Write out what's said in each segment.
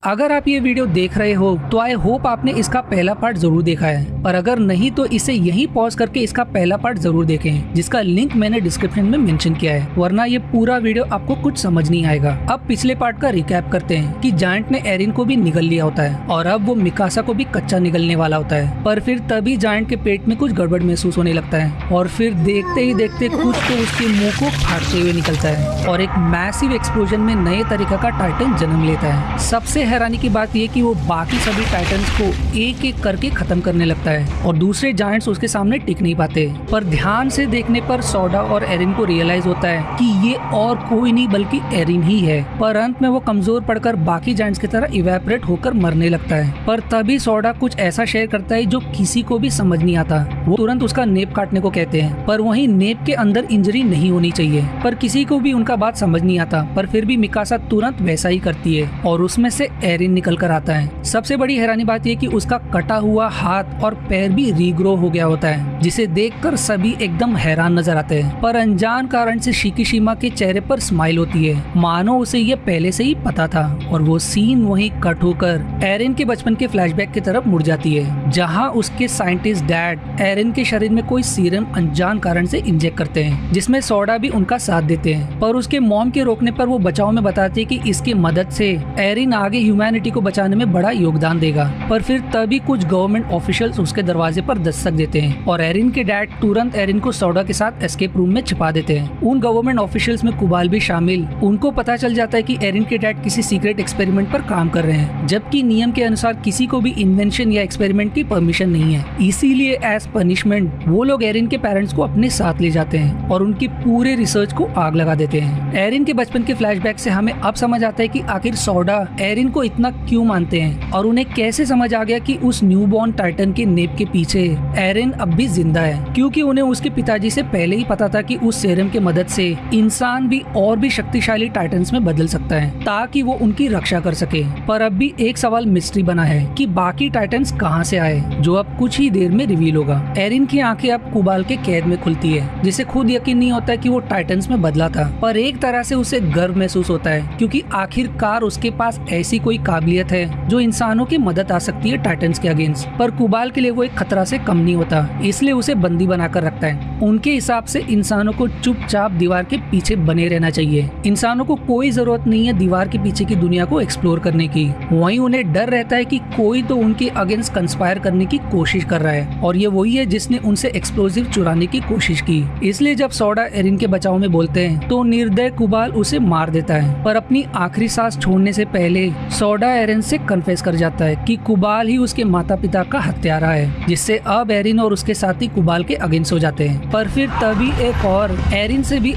अगर आप ये वीडियो देख रहे हो तो आई होप आपने इसका पहला पार्ट जरूर देखा है, पर अगर नहीं तो इसे यहीं पॉज करके इसका पहला पार्ट जरूर देखें, जिसका लिंक मैंने डिस्क्रिप्शन में मेंशन किया है, वरना ये पूरा वीडियो आपको कुछ समझ नहीं आएगा। अब पिछले पार्ट का रिकैप करते हैं कि जायंट ने एरिन को भी निगल लिया होता है और अब वो मिकासा को भी कच्चा निगलने वाला होता है, पर फिर तभी जायंट के पेट में कुछ गड़बड़ महसूस होने लगता है और फिर देखते ही देखते कुछ तो उसके मुंह को फाड़ते हुए निकलता है और एक मैसिव एक्सप्लोजन में नए तरीका का टाइटन जन्म लेता है। सबसे हैरानी की बात यह कि वो बाकी सभी टाइटन्स को एक एक करके खत्म करने लगता है और दूसरे जायंट्स उसके सामने टिक नहीं पाते। पर ध्यान से देखने पर सोडा और एरिन को रियलाइज होता है कि ये और कोई नहीं बल्कि एरिन ही है। पर अंत में वो कमजोर पड़कर बाकी जायंट्स की तरह इवेपोरेट होकर मरने लगता है। पर तभी सोडा कुछ ऐसा शेयर करता है जो किसी को भी समझ नहीं आता। वो तुरंत उसका नेप काटने को कहते हैं, पर वहीं नेप के अंदर इंजरी नहीं होनी चाहिए, पर किसी को भी उनका बात समझ नहीं आता। पर फिर भी मिकासा तुरंत वैसा ही करती है और उसमें से एरिन निकल कर आता है। सबसे बड़ी हैरानी बात यह कि उसका कटा हुआ हाथ और पैर भी रीग्रो हो गया होता है, जिसे देखकर सभी एकदम हैरान नजर आते हैं। पर अनजान कारण से शिकीशिमा के चेहरे पर स्माइल होती है, मानो उसे ये पहले से ही पता था। और वो सीन वहीं कट होकर एरिन के बचपन के फ्लैशबैक की तरफ मुड़ जाती है, जहाँ उसके साइंटिस्ट डैड एरिन के शरीर में कोई सीरम अनजान कारण से इंजेक्ट करते हैं, जिसमें सोडा भी उनका साथ देते हैं। पर उसके मॉम के रोकने पर वो बचाव में बताते हैं कि इसकी मदद से एरिन आगे ह्यूमैनिटी को बचाने में बड़ा योगदान देगा। पर फिर तभी कुछ गवर्नमेंट ऑफिशियल्स उसके दरवाजे पर दस्तक देते हैं और एरिन के डैड तुरंत एरिन को सोडा के साथ एस्केप रूम में छिपा देते हैं। उन गवर्नमेंट ऑफिशियल्स में कुबाल भी शामिल। उनको पता चल जाता है कि एरिन के डैड किसी सीक्रेट एक्सपेरिमेंट पर काम कर रहे हैं, जबकि नियम के अनुसार किसी को भी इन्वेंशन या एक्सपेरिमेंट की परमिशन नहीं है। इसीलिए एज पनिशमेंट वो लोग एरिन के पेरेंट्स को अपने साथ ले जाते हैं और उनकी पूरे रिसर्च को आग लगा देते हैं। एरिन के बचपन के फ्लैशबैक से हमें अब समझ आता है कि आखिर सोडा एरिन को इतना क्यों मानते हैं और उन्हें कैसे समझ आ गया कि उस न्यूबॉर्न टाइटन के नेप के पीछे एरिन अब भी जिंदा है, क्योंकि उन्हें उसके पिताजी से पहले ही पता था कि उस सेरम के मदद से इंसान भी और भी शक्तिशाली टाइटन्स में बदल सकता है ताकि वो उनकी रक्षा कर सके। पर अब भी एक सवाल मिस्ट्री बना है कि बाकी टाइटन्स कहां से आए, जो अब कुछ ही देर में रिवील होगा। एरिन की आंखें अब कुबाल के कैद में खुलती है, जिसे खुद यकीन नहीं होता कि वो टाइटन्स में बदला था, पर एक तरह से उसे गर्व महसूस होता है क्योंकि आखिरकार उसके पास ऐसी कोई काबिलियत है जो इंसानों की मदद आ सकती है टाइटन्स के अगेंस्ट। पर कुबाल के लिए वो एक खतरा से कम नहीं होता, इसलिए उसे बंदी बनाकर रखता है। उनके हिसाब से इंसानों को चुपचाप दीवार के पीछे बने रहना चाहिए। इंसानों को कोई जरूरत नहीं है दीवार के पीछे की दुनिया को एक्सप्लोर करने की। वहीं उन्हें डर रहता है कि कोई तो उनके अगेंस्ट कंस्पायर करने की कोशिश कर रहा है और ये वही है जिसने उनसे एक्सप्लोजिव चुराने की कोशिश की। इसलिए जब सोडा एरिन के बचाव में बोलते हैं तो निर्दय कुबाल उसे मार देता है। पर अपनी आखिरी सांस छोड़ने से पहले सोडा एरिन से कन्फेस कर जाता है कि कुबाल ही उसके माता पिता का हत्यारा है, जिससे अब एरिन और उसके साथी कुबाल के अगेंस्ट हो जाते हैं। पर फिर तभी एक और एरिन से भी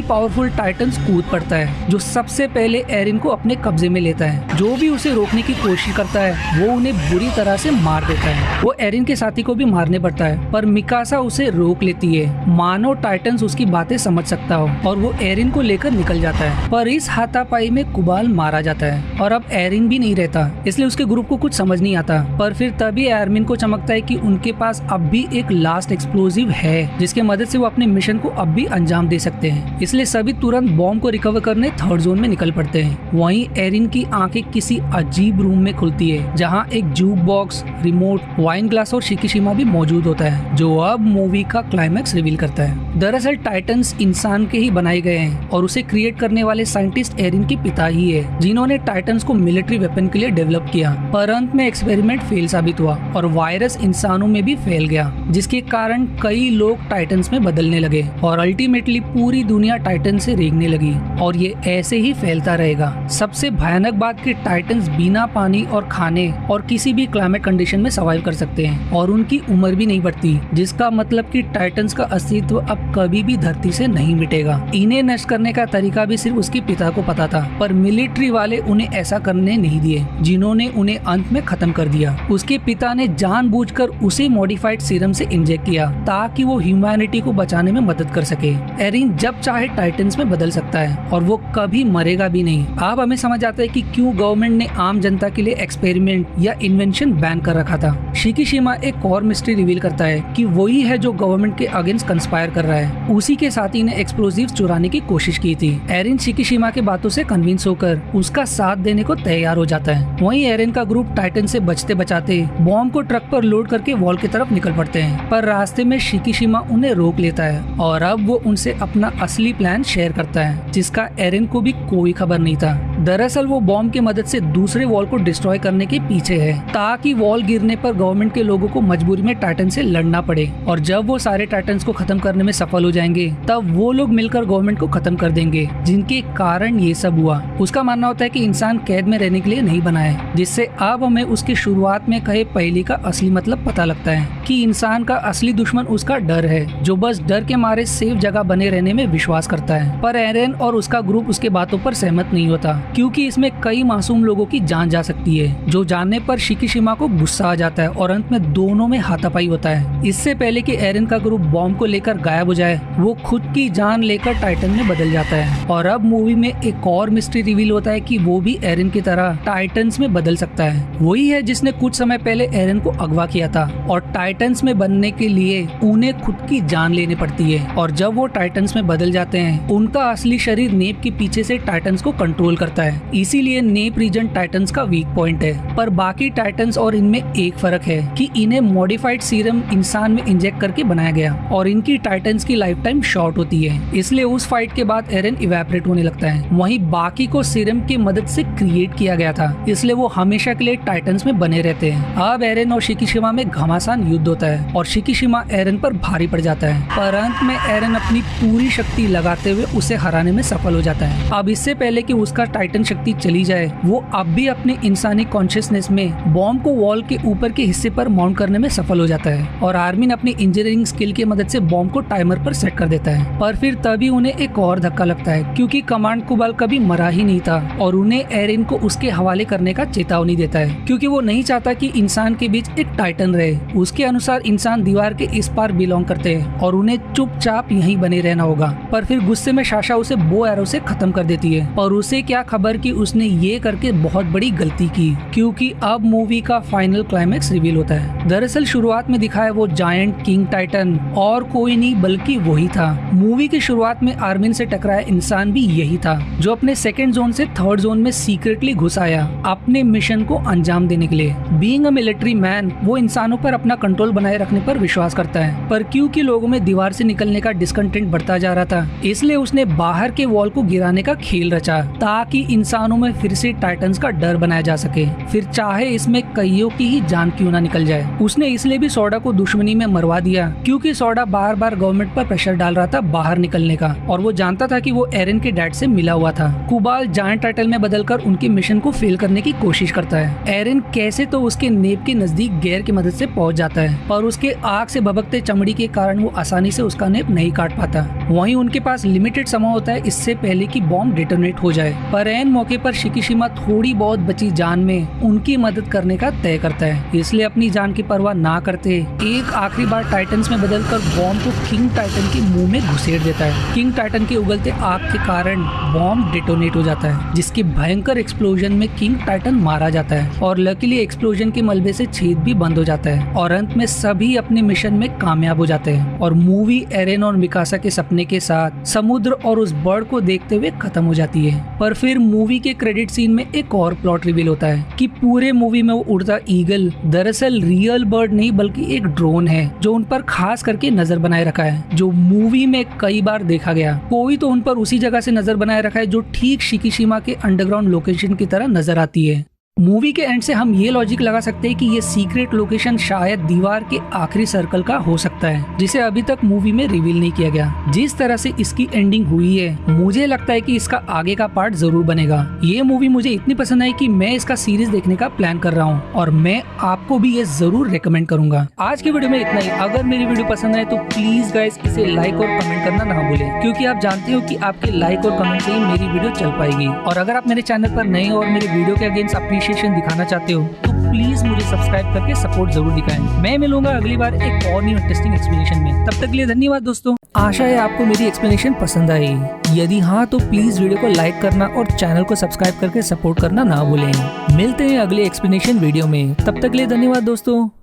पावरफुल टाइटन्स कूद पड़ता है, जो सबसे पहले एरिन को अपने कब्जे में लेता है। जो भी उसे रोकने की कोशिश करता है वो उन्हें बुरी तरह से मार देता है। वो एरिन के साथी को भी मारने पड़ता है, पर मिकासा उसे रोक लेती है, मानो टाइटन्स उसकी बातें समझ सकता हो, और वो एरिन को लेकर निकल जाता है। पर इस हाथापाई में कुबाल मारा जाता है और अब एरिन भी नहीं रहता, इसलिए उसके ग्रुप को कुछ समझ नहीं आता। पर फिर तभी एरमिन को चमकता है कि उनके पास अब भी एक लास्ट एक्सप्लोजिव है, जिसके मदद से वो अपने मिशन को अब भी अंजाम दे सकते हैं। इसलिए सभी तुरंत बॉम्ब को रिकवर करने थर्ड जोन में निकल पड़ते हैं। वहीं एरिन की आंखें किसी अजीब रूम में खुलती है, जहां एक juke box, remote, wine glass और शिकीशिमा भी मौजूद होता है, जो अब मूवी का क्लाइमैक्स रिवील करता है। दरअसल टाइटन्स इंसान के ही बनाए गए हैं और उसे क्रिएट करने वाले साइंटिस्ट एरिन के पिता ही है, जिन्होंने टाइटन्स को मिलिट्री वेपन के लिए डेवलप किया। पर अंत में एक्सपेरिमेंट फेल साबित हुआ और वायरस इंसानों में भी फैल गया, जिसके कारण कई लोग टाइटन्स में बदलने लगे और अल्टीमेटली पूरी दुनिया टाइटन से रेंगने लगी और ये ऐसे ही फैलता रहेगा। सबसे भयानक बात कि टाइटन्स बिना पानी और खाने और किसी भी क्लाइमेट कंडीशन में सर्वाइव कर सकते हैं और उनकी उम्र भी नहीं बढ़ती, जिसका मतलब कि टाइटन्स का अस्तित्व अब कभी भी धरती से नहीं मिटेगा। इन्हें नष्ट करने का तरीका भी सिर्फ उसके पिता को पता था, पर मिलिट्री वाले उन्हें ऐसा करने नहीं दिए, जिन्होंने उन्हें अंत में खत्म कर दिया। उसके पिता ने जानबूझकर उसे मॉडिफाइड सीरम से इंजेक्ट किया ताकि वो ह्यूमैनिटी को बचाने में मदद कर सके। एरिन जब चाहे टाइटन्स में बदल सकता है और वो कभी मरेगा भी नहीं। अब हमें समझ आता है कि क्यों गवर्नमेंट ने आम जनता के लिए एक्सपेरिमेंट या इन्वेंशन बैन कर रखा था। शिकीशिमा एक और मिस्ट्री रिवील करता है कि वही है जो गवर्नमेंट के अगेंस्ट कंस्पायर कर रहा है। उसी के साथी ने एक्सप्लोजिव चुराने की कोशिश की थी। एरिन शिकीशिमा के बातों से कन्विंस होकर उसका साथ देने को तैयार हो जाता है। वहीं एरेन का ग्रुप टाइटन से बचते बचाते बॉम्ब को ट्रक पर लोड करके वॉल की तरफ निकल पड़ते हैं, पर रास्ते में शिकीशिमा उन्हें रोक लेता है और अब वो उनसे अपना असली प्लान शेयर करता है, जिसका एरेन को भी कोई खबर नहीं था। दरअसल वो बॉम्ब की मदद से दूसरे वॉल को डिस्ट्रॉय करने के पीछे है, ताकि वॉल गिरने पर गवर्नमेंट के लोगों को मजबूरी में टाइटन से लड़ना पड़े, और जब वो सारे टाइटन्स को खत्म करने में सफल हो जाएंगे तब वो लोग मिलकर गवर्नमेंट को खत्म कर देंगे, जिनके कारण ये सब हुआ। उसका मानना होता है कि इंसान कैद में रहने के लिए नहीं बना है, जिससे अब हमें उसके शुरुआत में कहे पहली का असली मतलब पता लगता है कि इंसान का असली दुश्मन उसका डर है, जो बस डर के मारे सेफ जगह बने रहने में विश्वास करता है। पर एरेन और उसका ग्रुप उसके बातों पर सहमत नहीं होता, क्योंकि इसमें कई मासूम लोगों की जान जा सकती है, जो जानने पर शिकीशिमा को गुस्सा आ जाता है और अंत में दोनों में हाथापाई होता है। इससे पहले कि एरेन का ग्रुप बॉम्ब को लेकर गायब हो जाए, वो खुद की जान लेकर टाइटन में बदल जाता है। और अब मूवी में एक और मिस्ट्री रिवील होता है कि वो भी एरेन की तरह टाइटन्स में बदल सकता है। वही है जिसने कुछ समय पहले एरेन को अगवा किया था, और टाइटन्स में बनने के लिए उन्हें खुद की जान लेनी पड़ती है। और जब वो टाइटन्स में बदल जाते हैं, उनका असली शरीर नेप के पीछे से टाइटन्स को कंट्रोल करता है, इसीलिए नेप रीजन टाइटन्स का वीक पॉइंट है। पर बाकी टाइटन्स और इनमें एक फर्क है कि इन्हें मॉडिफाइड सीरम इंसान में इंजेक्ट करके बनाया गया, और इनकी टाइटन्स की लाइफ टाइम शॉर्ट होती है, इसलिए उस फाइट के बाद एरेन इवेपोरेट होने लगता है। वहीं बाकी को सीरम की मदद से क्रिएट किया गया था, इसलिए वो हमेशा के लिए टाइटन्स में बने रहते हैं। अब एरेन और शिकीशिमा में घमासान युद्ध होता है और शिकीशिमा एरेन पर भारी पड़ जाता है, पर अंत में एरेन अपनी पूरी शक्ति लगाते हुए उसे हराने में सफल हो जाता है। अब इससे पहले कि उसका टाइटन शक्ति चली जाए, वो अब भी अपने इंसानी कॉन्शियसनेस में बॉम्ब को वॉल के ऊपर के हिस्से पर माउंट करने में सफल हो जाता है, और आर्मिन अपनी इंजीनियरिंग स्किल की मदद से बॉम्ब को टाइमर पर सेट कर देता है। पर फिर तभी उन्हें एक और धक्का लगता है, क्योंकि कमांड कुबाल कभी मरा ही नहीं था, और उन्हें एरेन को उसके हवाले करने का चेतावनी देता है, क्योंकि वो नहीं चाहता कि इंसान के बीच एक टाइटन रहे। उसके अनुसार इंसान दीवार के इस पार बिलोंग करते हैं और उन्हें चुपचाप यहीं बने रहना होगा। पर फिर गुस्से में साशा उसे बो एरो से खत्म कर देती है, और उसे क्या खबर कि उसने ये करके बहुत बड़ी गलती की, क्योंकि अब मूवी का फाइनल क्लाइमेक्स रिवील होता है। दरअसल शुरुआत में दिखाया वो जायंट किंग टाइटन और कोई नहीं बल्कि वही था। मूवी की शुरुआत में आर्मिन से टकराया इंसान भी यही था, जो अपने सेकेंड जोन से थर्ड जोन में सीक्रेटली घुस आया अपने मिशन को अंजाम देने के लिए। बीइंग अ मिलिट्री मैन, वो इंसानों पर अपना कंट्रोल बनाए रखने पर विश्वास करता है, पर क्योंकि लोगों में दीवार से निकलने का डिस्कंटेंट बढ़ता जा रहा था, इसलिए उसने बाहर के वॉल को गिराने का खेल रचा, ताकि इंसानों में फिर से टाइटन्स का डर बनाया जा सके, फिर चाहे इसमें कईयों की ही जान क्यों ना निकल जाए। उसने इसलिए भी सोडा को दुश्मनी में मरवा दिया, क्योंकि सोडा बार बार गवर्नमेंट पर प्रेशर डाल रहा था बाहर निकलने का, और वो जानता था कि वो एरेन के डैड से मिला हुआ था। कुबाल जायंट टाइटल में बदलकर उनके मिशन को फेल करने की कोशिश करता है। एरेन कैसे तो उसके नेप के नजदीक गेयर की मदद से पहुंच जाता है, पर उसके आग से भभकते चमड़ी के कारण वो आसानी से उसका नेप नहीं काट पाता। वहीं उनके पास लिमिटेड समय होता है इससे पहले कि बॉम्ब डिटोनेट हो जाए, पर ऐन मौके पर शिकीशिमा थोड़ी बहुत बची जान में उनकी मदद करने का तय करता है, इसलिए अपनी जान की परवाह ना करते एक आखिरी बार टाइटन्स में बदलकर बॉम्ब को किंग टाइटन के मुंह में घुसेड़ देता है। किंग टाइटन के उगलते आग के कारण बॉम्ब डिटोनेट हो जाता है, जिसके भयंकर एक्सप्लोजन में किंग टाइटन मारा जाता है, और लकीली एक्सप्लोजन के मलबे से छेद भी बंद हो जाता है, और अंत में सभी अपने मिशन में कामयाब हो जाते हैं। और मूवी एरेन और मिकासा के सपने के साथ समुद्र और उस बर्ड को देखते हुए खत्म हो जाती है। पर फिर मूवी के क्रेडिट सीन में एक और प्लॉट रिवील होता है कि पूरे मूवी में वो उड़ता ईगल दरअसल रियल बर्ड नहीं बल्कि एक ड्रोन है, जो उन पर खास करके नजर बनाए रखा है, जो मूवी में कई बार देखा गया। कोई तो उन पर उसी जगह से नजर बनाए रखा है जो ठीक शिकीशिमा के अंडरग्राउंड लोकेशन की तरह नजर आती है। मूवी के एंड से हम ये लॉजिक लगा सकते हैं कि ये सीक्रेट लोकेशन शायद दीवार के आखिरी सर्कल का हो सकता है, जिसे अभी तक मूवी में रिवील नहीं किया गया। जिस तरह से इसकी एंडिंग हुई है, मुझे लगता है कि इसका आगे का पार्ट जरूर बनेगा। ये मूवी मुझे इतनी पसंद आई कि मैं इसका सीरीज देखने का प्लान कर रहा हूँ, और मैं आपको भी ये जरूर रेकमेंड करूंगा। आज की वीडियो में इतना ही। अगर मेरी वीडियो पसंद आए तो प्लीज गाइस इसे लाइक और कमेंट करना ना भूलें, क्योंकि आप जानते हो कि आपके लाइक और कमेंट से ही मेरी वीडियो चल पाएगी। और अगर आप मेरे चैनल पर नए और मेरे वीडियो के अगेंस्ट दिखाना चाहते हो तो प्लीज मुझे सब्सक्राइब करके सपोर्ट जरूर दिखाएं। मैं मिलूंगा अगली बार एक और न्यू इंटरेस्टिंग एक्सप्लेनेशन में। तब तक के लिए धन्यवाद दोस्तों। आशा है आपको मेरी एक्सप्लेनेशन पसंद आई। यदि हाँ तो प्लीज वीडियो को लाइक करना और चैनल को सब्सक्राइब करके सपोर्ट करना ना भूलें। मिलते हैं अगले एक्सप्लेनेशन वीडियो में। तब तक के लिए धन्यवाद दोस्तों।